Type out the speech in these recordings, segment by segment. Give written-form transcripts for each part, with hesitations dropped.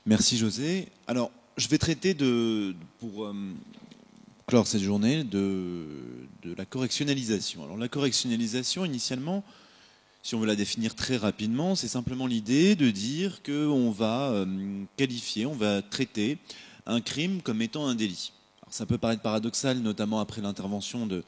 Merci José. Alors, je vais traiter pour clore cette journée de la correctionnalisation. Alors la correctionnalisation, initialement, si on veut la définir très rapidement, c'est simplement l'idée de dire qu'on va qualifier, on va traiter un crime comme étant un délit. Alors, ça peut paraître paradoxal, notamment après l'intervention de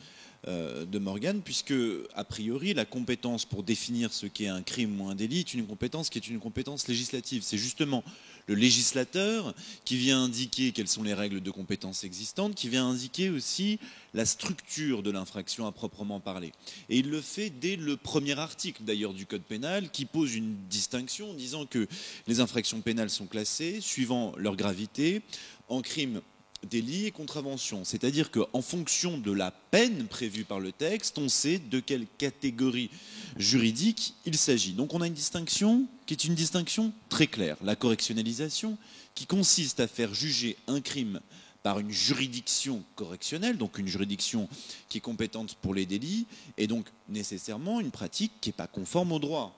Morgan, puisque, a priori, la compétence pour définir ce qu'est un crime ou un délit est une compétence qui est une compétence législative. C'est justement le législateur qui vient indiquer quelles sont les règles de compétence existantes, qui vient indiquer aussi la structure de l'infraction à proprement parler. Et il le fait dès le premier article, d'ailleurs, du Code pénal, qui pose une distinction en disant que les infractions pénales sont classées, suivant leur gravité, en crimes, délit et contravention. C'est-à-dire qu'en fonction de la peine prévue par le texte, on sait de quelle catégorie juridique il s'agit. Donc on a une distinction qui est une distinction très claire. La correctionnalisation, qui consiste à faire juger un crime par une juridiction correctionnelle, donc une juridiction qui est compétente pour les délits, et donc nécessairement une pratique qui n'est pas conforme au droit.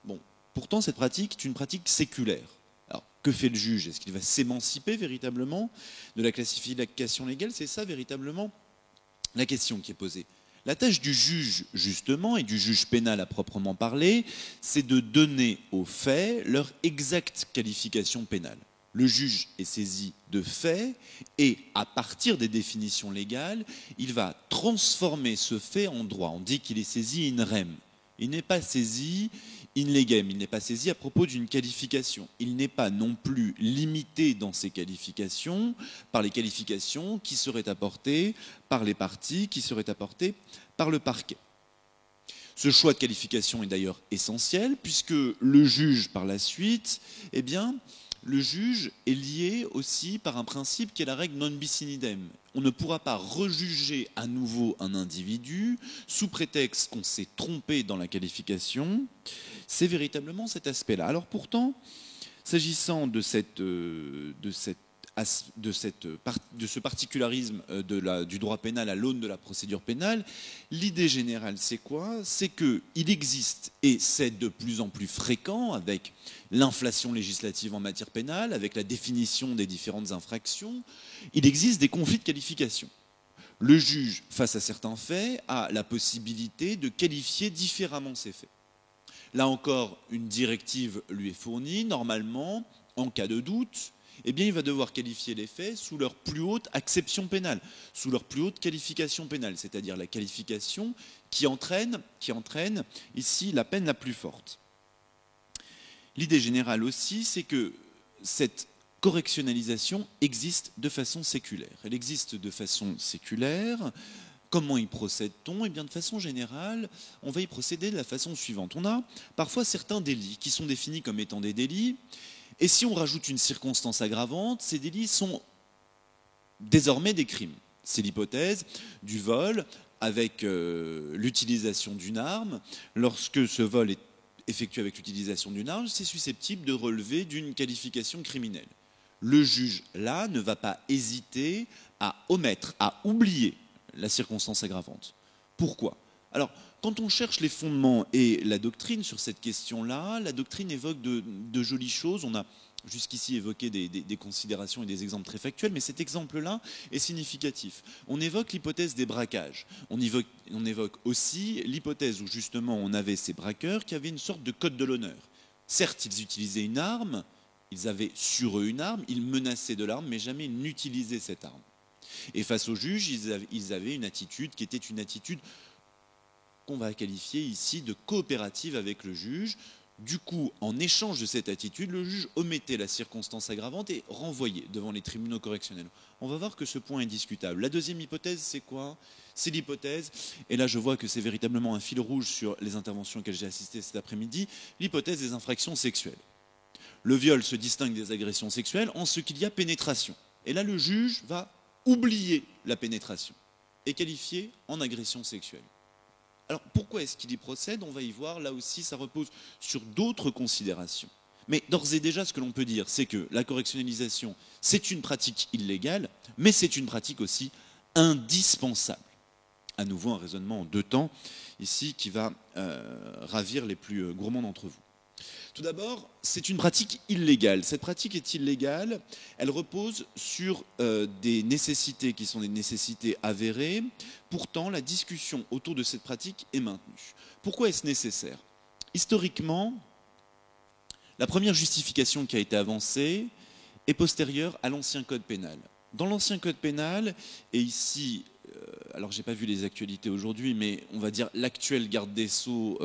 Bon, pourtant cette pratique est une pratique séculaire. Alors, que fait le juge? Est-ce qu'il va s'émanciper véritablement de la classification légale? C'est ça véritablement la question qui est posée. La tâche du juge, justement, et du juge pénal à proprement parler, c'est de donner aux faits leur exacte qualification pénale. Le juge est saisi de faits et, à partir des définitions légales, il va transformer ce fait en droit. On dit qu'il est saisi in rem. Il n'est pas saisi in legem, il n'est pas saisi à propos d'une qualification. Il n'est pas non plus limité dans ses qualifications par les qualifications qui seraient apportées par les parties, qui seraient apportées par le parquet. Ce choix de qualification est d'ailleurs essentiel puisque le juge, par la suite, eh bien, le juge est lié aussi par un principe qui est la règle non bis in idem. On ne pourra pas rejuger à nouveau un individu sous prétexte qu'on s'est trompé dans la qualification. C'est véritablement cet aspect-là. Alors pourtant, s'agissant de ce particularisme du droit pénal à l'aune de la procédure pénale, l'idée générale, c'est quoi? C'est qu'il existe, et c'est de plus en plus fréquent avec l'inflation législative en matière pénale, avec la définition des différentes infractions, il existe des conflits de qualification. Le juge, face à certains faits, a la possibilité de qualifier différemment ces faits. Là encore, une directive lui est fournie. Normalement, en cas de doute, eh bien, il va devoir qualifier les faits sous leur plus haute acception pénale, sous leur plus haute qualification pénale, c'est-à-dire la qualification qui entraîne ici la peine la plus forte. L'idée générale aussi, c'est que cette correctionnalisation existe de façon séculaire. Elle existe de façon séculaire. Comment y procède-t-on? Eh bien, de façon générale, on va y procéder de la façon suivante. On a parfois certains délits qui sont définis comme étant des délits, et si on rajoute une circonstance aggravante, ces délits sont désormais des crimes. C'est l'hypothèse du vol avec l'utilisation d'une arme. Lorsque ce vol est effectué avec l'utilisation d'une arme, c'est susceptible de relever d'une qualification criminelle. Le juge, là, ne va pas hésiter à omettre, à oublier la circonstance aggravante. Pourquoi? Alors, quand on cherche les fondements et la doctrine sur cette question-là, la doctrine évoque de jolies choses. On a jusqu'ici évoqué des considérations et des exemples très factuels, mais cet exemple-là est significatif. On évoque l'hypothèse des braquages. On évoque aussi l'hypothèse où justement on avait ces braqueurs qui avaient une sorte de code de l'honneur. Certes, ils utilisaient une arme, ils avaient sur eux une arme, ils menaçaient de l'arme, mais jamais ils n'utilisaient cette arme. Et face au juge, ils avaient une attitude qui était une attitude qu'on va qualifier ici de coopérative avec le juge. Du coup, en échange de cette attitude, le juge omettait la circonstance aggravante et renvoyait devant les tribunaux correctionnels. On va voir que ce point est discutable. La deuxième hypothèse, c'est quoi? C'est l'hypothèse, et là je vois que c'est véritablement un fil rouge sur les interventions auxquelles j'ai assisté cet après-midi, l'hypothèse des infractions sexuelles. Le viol se distingue des agressions sexuelles en ce qu'il y a pénétration. Et là, le juge va oublier la pénétration et qualifier en agression sexuelle. Alors pourquoi est-ce qu'il y procède? On va y voir, là aussi ça repose sur d'autres considérations. Mais d'ores et déjà, ce que l'on peut dire, c'est que la correctionnalisation, c'est une pratique illégale, mais c'est une pratique aussi indispensable. À nouveau, un raisonnement en deux temps, ici, qui va ravir les plus gourmands d'entre vous. Tout d'abord, c'est une pratique illégale. Cette pratique est illégale, elle repose sur des nécessités qui sont des nécessités avérées. Pourtant, la discussion autour de cette pratique est maintenue. Pourquoi est-ce nécessaire? Historiquement, la première justification qui a été avancée est postérieure à l'ancien code pénal. Dans l'ancien code pénal, et ici, alors j'ai pas vu les actualités aujourd'hui, mais on va dire l'actuelle garde des Sceaux,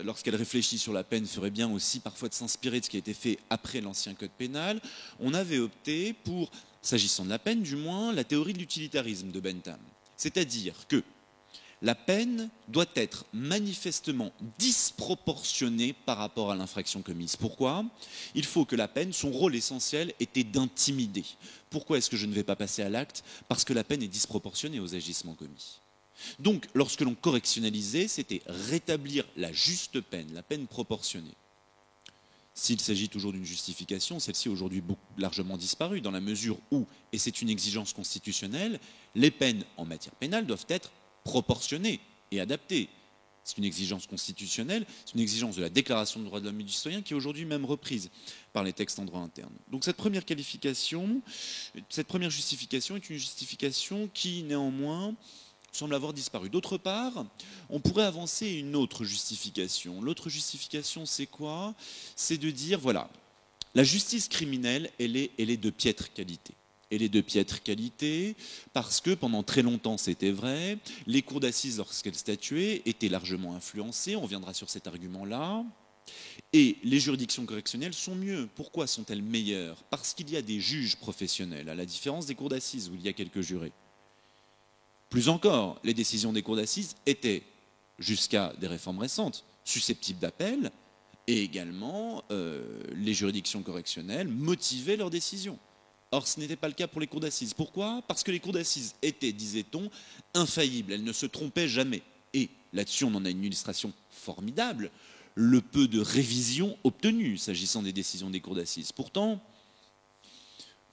lorsqu'elle réfléchit sur la peine, ferait bien aussi parfois de s'inspirer de ce qui a été fait après l'ancien code pénal. On avait opté pour, s'agissant de la peine du moins, la théorie de l'utilitarisme de Bentham. C'est-à-dire que la peine doit être manifestement disproportionnée par rapport à l'infraction commise. Pourquoi? Il faut que la peine, son rôle essentiel était d'intimider. Pourquoi est-ce que je ne vais pas passer à l'acte? Parce que la peine est disproportionnée aux agissements commis. Donc, lorsque l'on correctionnalisait, c'était rétablir la juste peine, la peine proportionnée. S'il s'agit toujours d'une justification, celle-ci est aujourd'hui largement disparue, dans la mesure où, et c'est une exigence constitutionnelle, les peines en matière pénale doivent être proportionnées et adaptées. C'est une exigence constitutionnelle, c'est une exigence de la Déclaration des droits de l'homme et du citoyen qui est aujourd'hui même reprise par les textes en droit interne. Donc cette première qualification, cette première justification est une justification qui, néanmoins, semble avoir disparu. D'autre part, on pourrait avancer une autre justification. L'autre justification, c'est quoi? C'est de dire, voilà, la justice criminelle, elle est de piètre qualité. Elle est de piètre qualité parce que pendant très longtemps, c'était vrai, les cours d'assises, lorsqu'elles statuaient, étaient largement influencées, on reviendra sur cet argument-là, et les juridictions correctionnelles sont mieux. Pourquoi sont-elles meilleures? Parce qu'il y a des juges professionnels, à la différence des cours d'assises où il y a quelques jurés. Plus encore, les décisions des cours d'assises étaient, jusqu'à des réformes récentes, susceptibles d'appel, et également les juridictions correctionnelles motivaient leurs décisions. Or, ce n'était pas le cas pour les cours d'assises. Pourquoi? Parce que les cours d'assises étaient, disait-on, infaillibles. Elles ne se trompaient jamais. Et là-dessus, on en a une illustration formidable, le peu de révision obtenue s'agissant des décisions des cours d'assises. Pourtant,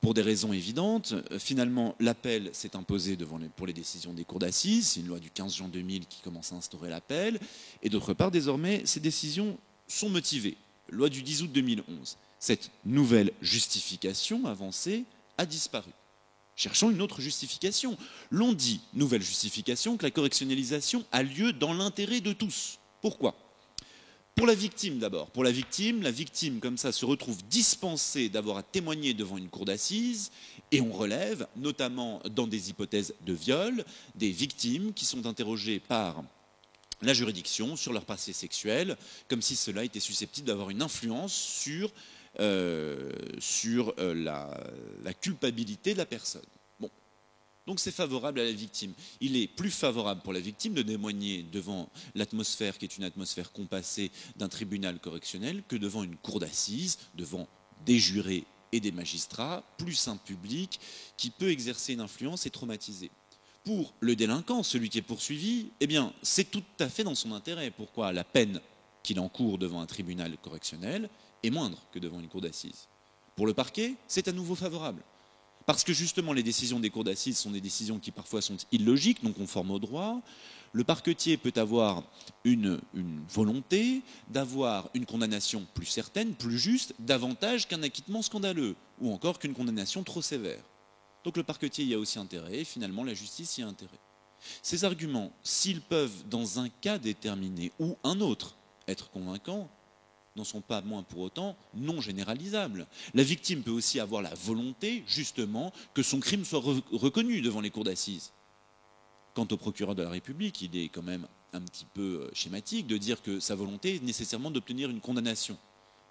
pour des raisons évidentes, finalement, l'appel s'est imposé pour les décisions des cours d'assises. C'est une loi du 15 juin 2000 qui commence à instaurer l'appel. Et d'autre part, désormais, ces décisions sont motivées. Loi du 10 août 2011. Cette nouvelle justification avancée a disparu. Cherchons une autre justification. L'on dit, nouvelle justification, que la correctionnalisation a lieu dans l'intérêt de tous. Pourquoi? Pour la victime d'abord. Pour la victime comme ça se retrouve dispensée d'avoir à témoigner devant une cour d'assises et on relève, notamment dans des hypothèses de viol, des victimes qui sont interrogées par la juridiction sur leur passé sexuel, comme si cela était susceptible d'avoir une influence sur la culpabilité de la personne. Bon. Donc c'est favorable à la victime. Il est plus favorable pour la victime de témoigner devant l'atmosphère qui est une atmosphère compassée d'un tribunal correctionnel que devant une cour d'assises, devant des jurés et des magistrats, plus un public qui peut exercer une influence et traumatiser. Pour le délinquant, celui qui est poursuivi, eh bien, c'est tout à fait dans son intérêt. Pourquoi? La peine qu'il encourt devant un tribunal correctionnel est moindre que devant une cour d'assises. Pour le parquet, c'est à nouveau favorable. Parce que justement, les décisions des cours d'assises sont des décisions qui parfois sont illogiques, non conformes au droit. Le parquetier peut avoir une volonté d'avoir une condamnation plus certaine, plus juste, davantage qu'un acquittement scandaleux, ou encore qu'une condamnation trop sévère. Donc le parquetier y a aussi intérêt, et finalement la justice y a intérêt. Ces arguments, s'ils peuvent, dans un cas déterminé ou un autre, être convaincants, n'en sont pas moins pour autant non généralisables. La victime peut aussi avoir la volonté, justement, que son crime soit reconnu devant les cours d'assises. Quant au procureur de la République, il est quand même un petit peu schématique de dire que sa volonté est nécessairement d'obtenir une condamnation.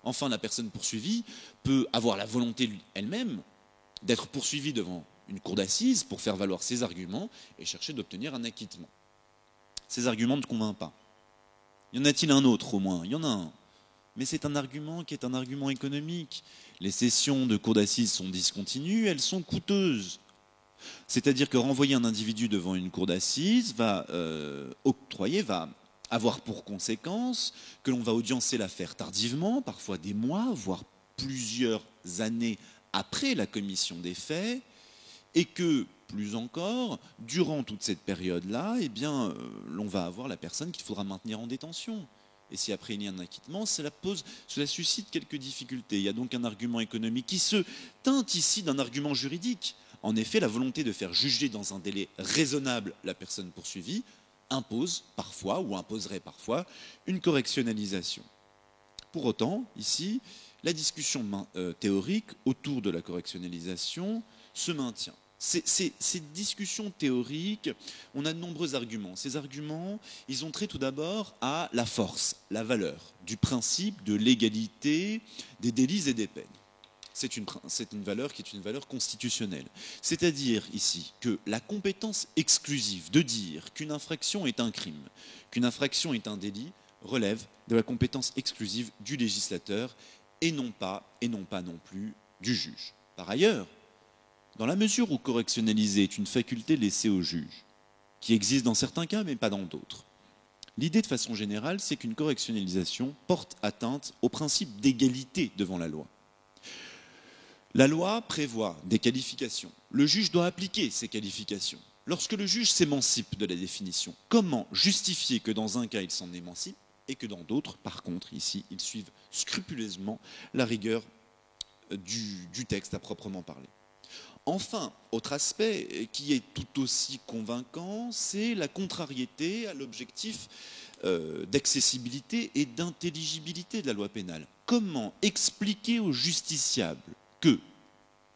Enfin, la personne poursuivie peut avoir la volonté elle-même d'être poursuivie devant une cour d'assises pour faire valoir ses arguments et chercher d'obtenir un acquittement. Ces arguments ne convainquent pas. Y en a-t-il un autre au moins? Il y en a un. Mais c'est un argument qui est un argument économique. Les sessions de cour d'assises sont discontinues, elles sont coûteuses. C'est-à-dire que renvoyer un individu devant une cour d'assises va avoir pour conséquence que l'on va audiencer l'affaire tardivement, parfois des mois, voire plusieurs années après la commission des faits, et que, plus encore, durant toute cette période-là, eh bien, l'on va avoir la personne qu'il faudra maintenir en détention. et si après il y a un acquittement, cela suscite quelques difficultés. Il y a donc un argument économique qui se teinte ici d'un argument juridique. En effet, la volonté de faire juger dans un délai raisonnable la personne poursuivie impose parfois, ou imposerait parfois, une correctionnalisation. Pour autant, ici, la discussion théorique autour de la correctionnalisation se maintient. Ces discussions théoriques, on a de nombreux arguments. Ces arguments, ils ont trait tout d'abord à la force, la valeur du principe de l'égalité des délits et des peines. C'est une valeur qui est une valeur constitutionnelle. C'est-à-dire ici que la compétence exclusive de dire qu'une infraction est un crime, qu'une infraction est un délit, relève de la compétence exclusive du législateur et non pas non plus du juge. Par ailleurs, dans la mesure où correctionnaliser est une faculté laissée au juge, qui existe dans certains cas mais pas dans d'autres, l'idée de façon générale, c'est qu'une correctionnalisation porte atteinte au principe d'égalité devant la loi. La loi prévoit des qualifications. Le juge doit appliquer ces qualifications. Lorsque le juge s'émancipe de la définition, comment justifier que dans un cas il s'en émancipe et que dans d'autres, par contre, ici, ils suivent scrupuleusement la rigueur du texte à proprement parler. Enfin, autre aspect qui est tout aussi convaincant, c'est la contrariété à l'objectif d'accessibilité et d'intelligibilité de la loi pénale. Comment expliquer aux justiciables que,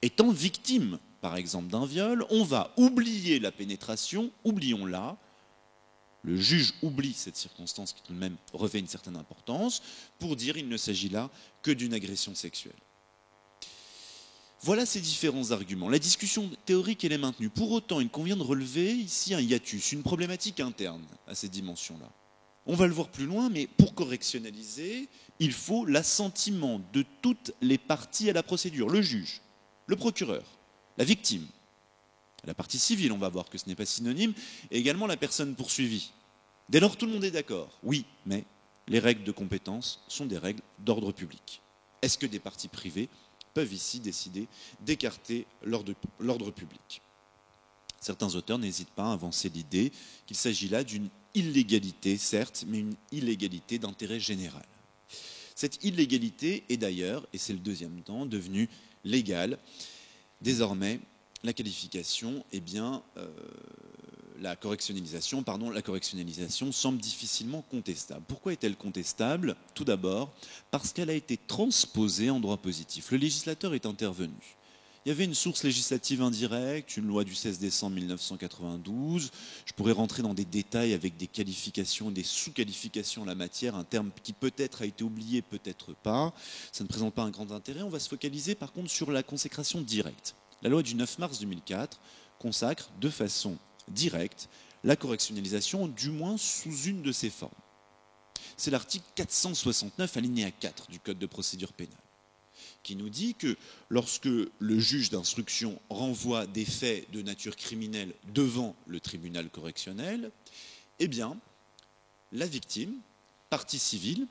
étant victime, par exemple, d'un viol, on va oublier la pénétration, oublions-la, le juge oublie cette circonstance qui tout de même revêt une certaine importance, pour dire qu'il ne s'agit là que d'une agression sexuelle. Voilà ces différents arguments. La discussion théorique, elle est maintenue. Pour autant, il convient de relever ici un hiatus, une problématique interne à ces dimensions-là. On va le voir plus loin, mais pour correctionnaliser, il faut l'assentiment de toutes les parties à la procédure. Le juge, le procureur, la victime, la partie civile, on va voir que ce n'est pas synonyme, et également la personne poursuivie. Dès lors, tout le monde est d'accord. Oui, mais les règles de compétence sont des règles d'ordre public. Est-ce que des parties privées peuvent ici décider d'écarter l'ordre public? Certains auteurs n'hésitent pas à avancer l'idée qu'il s'agit là d'une illégalité, certes, mais une illégalité d'intérêt général. Cette illégalité est d'ailleurs, et c'est le deuxième temps, devenue légale. Désormais, la qualification, la correctionnalisation semble difficilement contestable. Pourquoi est-elle contestable? Tout d'abord, parce qu'elle a été transposée en droit positif. Le législateur est intervenu. Il y avait une source législative indirecte, une loi du 16 décembre 1992. Je pourrais rentrer dans des détails avec des qualifications, des sous-qualifications en la matière, un terme qui peut-être a été oublié, peut-être pas. Ça ne présente pas un grand intérêt. On va se focaliser par contre sur la consécration directe. La loi du 9 mars 2004 consacre de façon directe la correctionnalisation, du moins sous une de ses formes. C'est l'article 469 alinéa 4 du Code de procédure pénale, qui nous dit que lorsque le juge d'instruction renvoie des faits de nature criminelle devant le tribunal correctionnel, eh bien, la victime, partie civile,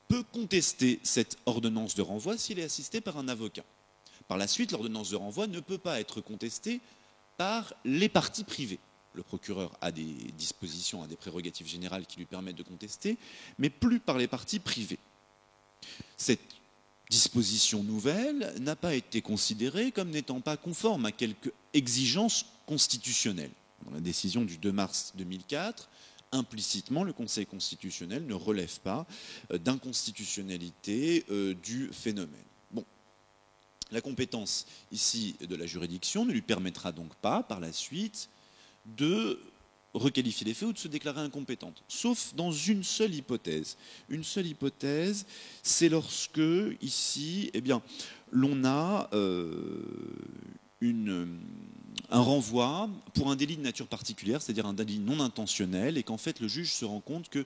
peut contester cette ordonnance de renvoi s'il est assisté par un avocat. Par la suite, l'ordonnance de renvoi ne peut pas être contestée par les parties privées. Le procureur a des dispositions, a des prérogatives générales qui lui permettent de contester, mais plus par les parties privées. Cette disposition nouvelle n'a pas été considérée comme n'étant pas conforme à quelques exigences constitutionnelles. Dans la décision du 2 mars 2004, implicitement, le Conseil constitutionnel ne relève pas d'inconstitutionnalité du phénomène. Bon. La compétence ici de la juridiction ne lui permettra donc pas, par la suite, de requalifier les faits ou de se déclarer incompétente, sauf dans une seule hypothèse. Une seule hypothèse, c'est lorsque, ici, l'on a un renvoi pour un délit de nature particulière, c'est-à-dire un délit non intentionnel, et qu'en fait le juge se rend compte que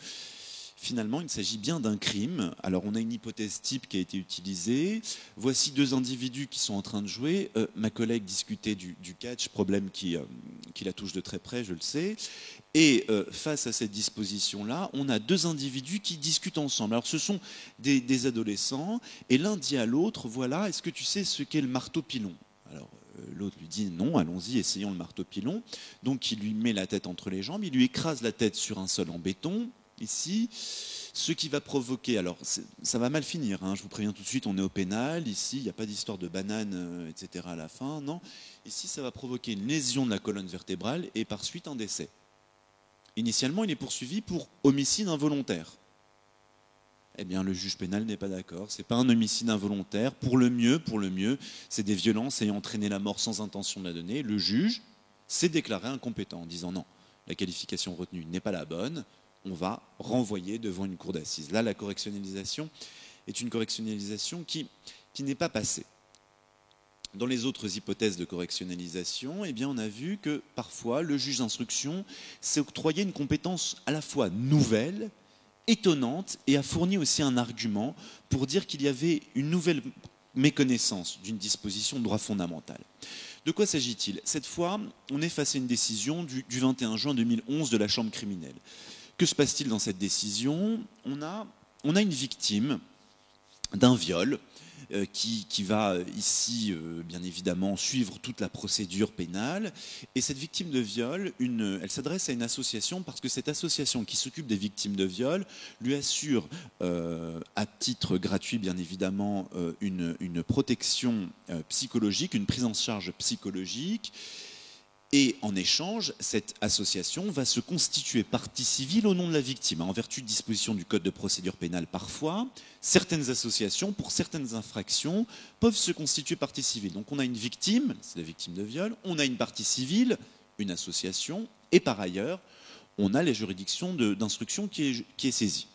finalement, il s'agit bien d'un crime. Alors, on a une hypothèse type qui a été utilisée. Voici deux individus qui sont en train de jouer. Ma collègue discutait du catch, problème qui la touche de très près, je le sais. Et face à cette disposition-là, on a deux individus qui discutent ensemble. Alors, ce sont des adolescents, et l'un dit à l'autre, voilà, est-ce que tu sais ce qu'est le marteau-pilon? Alors, l'autre lui dit non, allons-y, essayons le marteau-pilon. Donc, il lui met la tête entre les jambes, il lui écrase la tête sur un sol en béton. ici, ce qui va provoquer, alors ça va mal finir, hein, je vous préviens tout de suite, on est au pénal, ici il n'y a pas d'histoire de banane, etc. à la fin, non. Ici ça va provoquer une lésion de la colonne vertébrale et par suite un décès. Initialement il est poursuivi pour homicide involontaire. Eh bien le juge pénal n'est pas d'accord, c'est pas un homicide involontaire, pour le mieux, c'est des violences ayant entraîné la mort sans intention de la donner. Le juge s'est déclaré incompétent en disant non, la qualification retenue n'est pas la bonne, on va renvoyer devant une cour d'assises. Là, la correctionnalisation est une correctionnalisation qui n'est pas passée. Dans les autres hypothèses de correctionnalisation, eh bien, on a vu que parfois le juge d'instruction s'est octroyé une compétence à la fois nouvelle, étonnante, et a fourni aussi un argument pour dire qu'il y avait une nouvelle méconnaissance d'une disposition de droit fondamental. De quoi s'agit-il? Cette fois, on est face à une décision du 21 juin 2011 de la Chambre criminelle. Que se passe-t-il dans cette décision? On a une victime d'un viol qui va ici, bien évidemment, suivre toute la procédure pénale. Et cette victime de viol, elle s'adresse à une association parce que cette association qui s'occupe des victimes de viol lui assure, à titre gratuit, bien évidemment, une protection psychologique, une prise en charge psychologique. Et en échange, cette association va se constituer partie civile au nom de la victime. En vertu de dispositions du Code de procédure pénale, parfois, certaines associations, pour certaines infractions, peuvent se constituer partie civile. Donc on a une victime, c'est la victime de viol, on a une partie civile, une association, et par ailleurs, on a les juridictions d'instruction qui est saisie.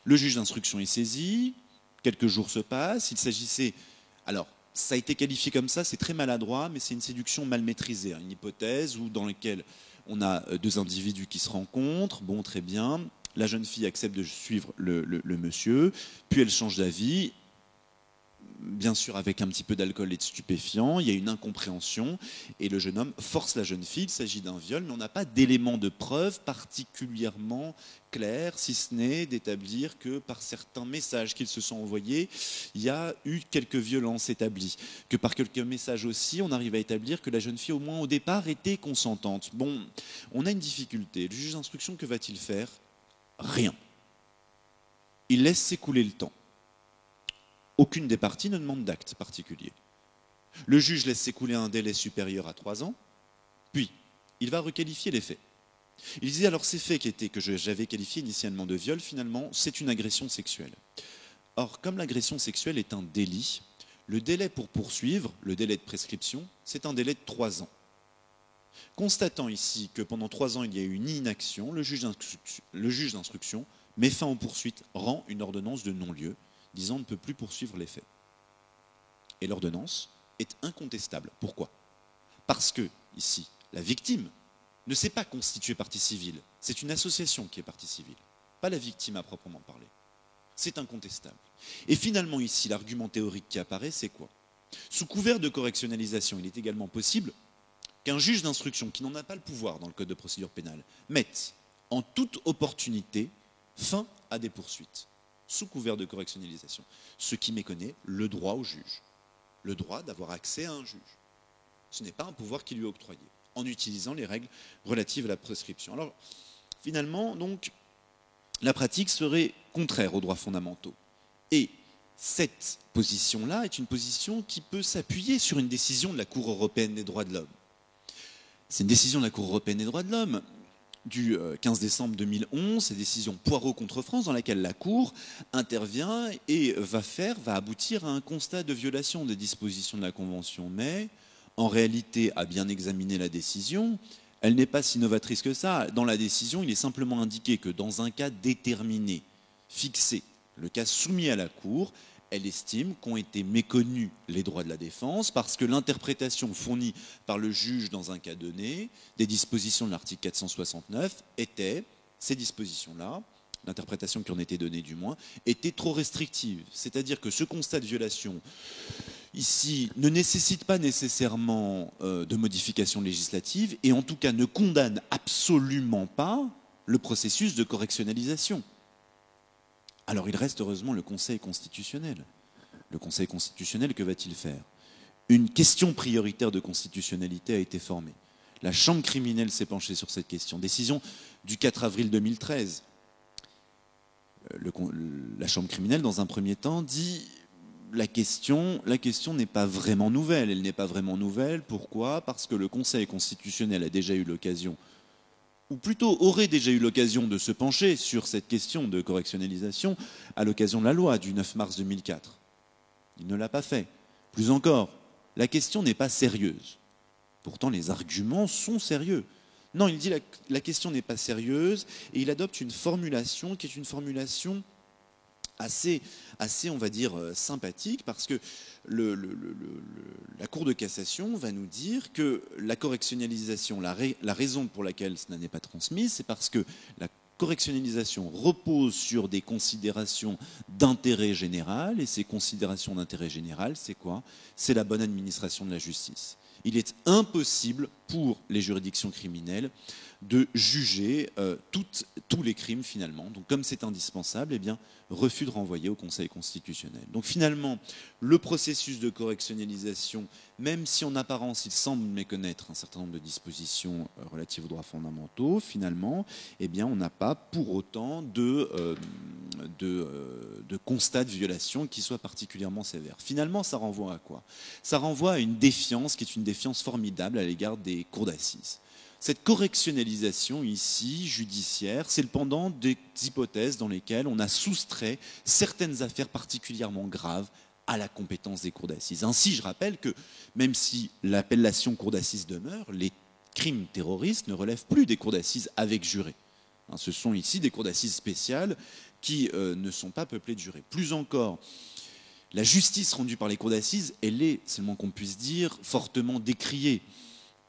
Le juge d'instruction est saisi, quelques jours se passent, il s'agissait... Alors, ça a été qualifié comme ça, c'est très maladroit, mais c'est une séduction mal maîtrisée, une hypothèse dans laquelle on a deux individus qui se rencontrent, bon, très bien, la jeune fille accepte de suivre le monsieur, puis elle change d'avis, bien sûr avec un petit peu d'alcool et de stupéfiants, il y a une incompréhension, et le jeune homme force la jeune fille, il s'agit d'un viol, mais on n'a pas d'éléments de preuve particulièrement clairs, si ce n'est d'établir que par certains messages qu'ils se sont envoyés, il y a eu quelques violences établies, que par quelques messages aussi, on arrive à établir que la jeune fille, au moins au départ, était consentante. Bon, on a une difficulté. Le juge d'instruction, que va-t-il faire? Rien. Il laisse s'écouler le temps. Aucune des parties ne demande d'acte particulier. Le juge laisse s'écouler un délai supérieur à 3 ans, puis il va requalifier les faits. Il disait alors ces faits que j'avais qualifiés initialement de viol, finalement, c'est une agression sexuelle. Or, comme l'agression sexuelle est un délit, le délai pour poursuivre, le délai de prescription, c'est un délai de 3 ans. Constatant ici que pendant 3 ans, il y a eu une inaction, le juge d'instruction met fin aux poursuites, rend une ordonnance de non-lieu, disant on ne peut plus poursuivre les faits. Et l'ordonnance est incontestable. Pourquoi? Parce que, ici, la victime ne s'est pas constituée partie civile. C'est une association qui est partie civile, pas la victime à proprement parler. C'est incontestable. Et finalement, ici, l'argument théorique qui apparaît, c'est quoi? Sous couvert de correctionnalisation, il est également possible qu'un juge d'instruction, qui n'en a pas le pouvoir dans le Code de procédure pénale, mette en toute opportunité fin à des poursuites, sous couvert de correctionnalisation, ce qui méconnaît le droit au juge, le droit d'avoir accès à un juge. Ce n'est pas un pouvoir qui lui est octroyé, en utilisant les règles relatives à la prescription. Alors, finalement, donc, la pratique serait contraire aux droits fondamentaux. Et cette position-là est une position qui peut s'appuyer sur une décision de la Cour européenne des droits de l'homme. C'est une décision de la Cour européenne des droits de l'homme du 15 décembre 2011, c'est décision Poirot contre France, dans laquelle la Cour intervient et va aboutir à un constat de violation des dispositions de la Convention. Mais, en réalité, à bien examiner la décision, elle n'est pas si novatrice que ça. Dans la décision, il est simplement indiqué que dans un cas déterminé, fixé, le cas soumis à la Cour, elle estime qu'ont été méconnus les droits de la défense parce que l'interprétation fournie par le juge dans un cas donné des dispositions de l'article 469 était, ces dispositions-là, l'interprétation qui en était donnée du moins, était trop restrictive. C'est-à-dire que ce constat de violation, ici, ne nécessite pas nécessairement de modification législative et en tout cas ne condamne absolument pas le processus de correctionnalisation. Alors il reste heureusement le Conseil constitutionnel. Le Conseil constitutionnel, que va-t-il faire? Une question prioritaire de constitutionnalité a été formée. La Chambre criminelle s'est penchée sur cette question. Décision du 4 avril 2013. la chambre criminelle, dans un premier temps, dit la question n'est pas vraiment nouvelle. Elle n'est pas vraiment nouvelle. Pourquoi? Parce que le Conseil constitutionnel a déjà eu l'occasion, ou plutôt aurait déjà eu l'occasion de se pencher sur cette question de correctionnalisation à l'occasion de la loi du 9 mars 2004. Il ne l'a pas fait. Plus encore, la question n'est pas sérieuse. Pourtant, les arguments sont sérieux. Non, il dit la question n'est pas sérieuse et il adopte une formulation qui est une formulation assez, on va dire, sympathique, parce que la Cour de cassation va nous dire que la correctionnalisation, la raison pour laquelle cela n'est pas transmise, c'est parce que la correctionnalisation repose sur des considérations d'intérêt général, et ces considérations d'intérêt général, c'est quoi? C'est la bonne administration de la justice. Il est impossible pour les juridictions criminelles de juger tous les crimes finalement. Donc comme c'est indispensable, eh bien, refus de renvoyer au Conseil constitutionnel. Donc finalement, le processus de correctionnalisation, même si en apparence il semble méconnaître un certain nombre de dispositions relatives aux droits fondamentaux, finalement, eh bien, on n'a pas pour autant de constat de violation qui soit particulièrement sévère. Finalement, ça renvoie à quoi? Ça renvoie à une défiance qui est une défiance formidable à l'égard des cours d'assises. Cette correctionnalisation ici, judiciaire, c'est le pendant des hypothèses dans lesquelles on a soustrait certaines affaires particulièrement graves à la compétence des cours d'assises. Ainsi, je rappelle que même si l'appellation cour d'assises demeure, les crimes terroristes ne relèvent plus des cours d'assises avec jurés. Ce sont ici des cours d'assises spéciales qui ne sont pas peuplées de jurés. Plus encore, la justice rendue par les cours d'assises, elle est, c'est le moins qu'on puisse dire, fortement décriée.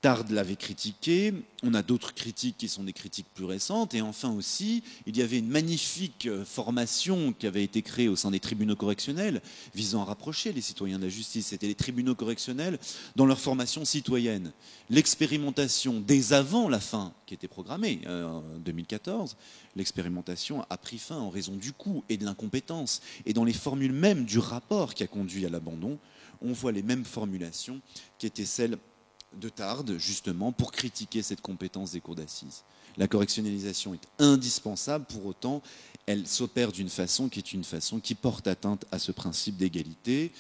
Tarde l'avait critiqué, on a d'autres critiques qui sont des critiques plus récentes, et enfin aussi, il y avait une magnifique formation qui avait été créée au sein des tribunaux correctionnels visant à rapprocher les citoyens de la justice. C'était les tribunaux correctionnels dans leur formation citoyenne. L'expérimentation dès avant la fin, qui était programmée en 2014, l'expérimentation a pris fin en raison du coût et de l'incompétence. Et dans les formules même du rapport qui a conduit à l'abandon, on voit les mêmes formulations qui étaient celles de Tarde, justement, pour critiquer cette compétence des cours d'assises. La correctionnalisation est indispensable, pour autant, elle s'opère d'une façon qui porte atteinte à ce principe d'égalité.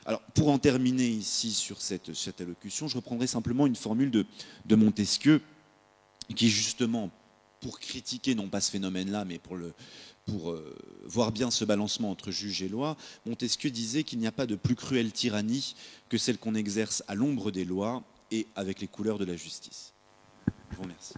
Alors, pour en terminer ici sur cette allocution, je reprendrai simplement une formule de Montesquieu, qui justement, pour critiquer non pas ce phénomène-là, mais pour voir bien ce balancement entre juge et loi, Montesquieu disait qu'il n'y a pas de plus cruelle tyrannie que celle qu'on exerce à l'ombre des lois et avec les couleurs de la justice. Je vous remercie.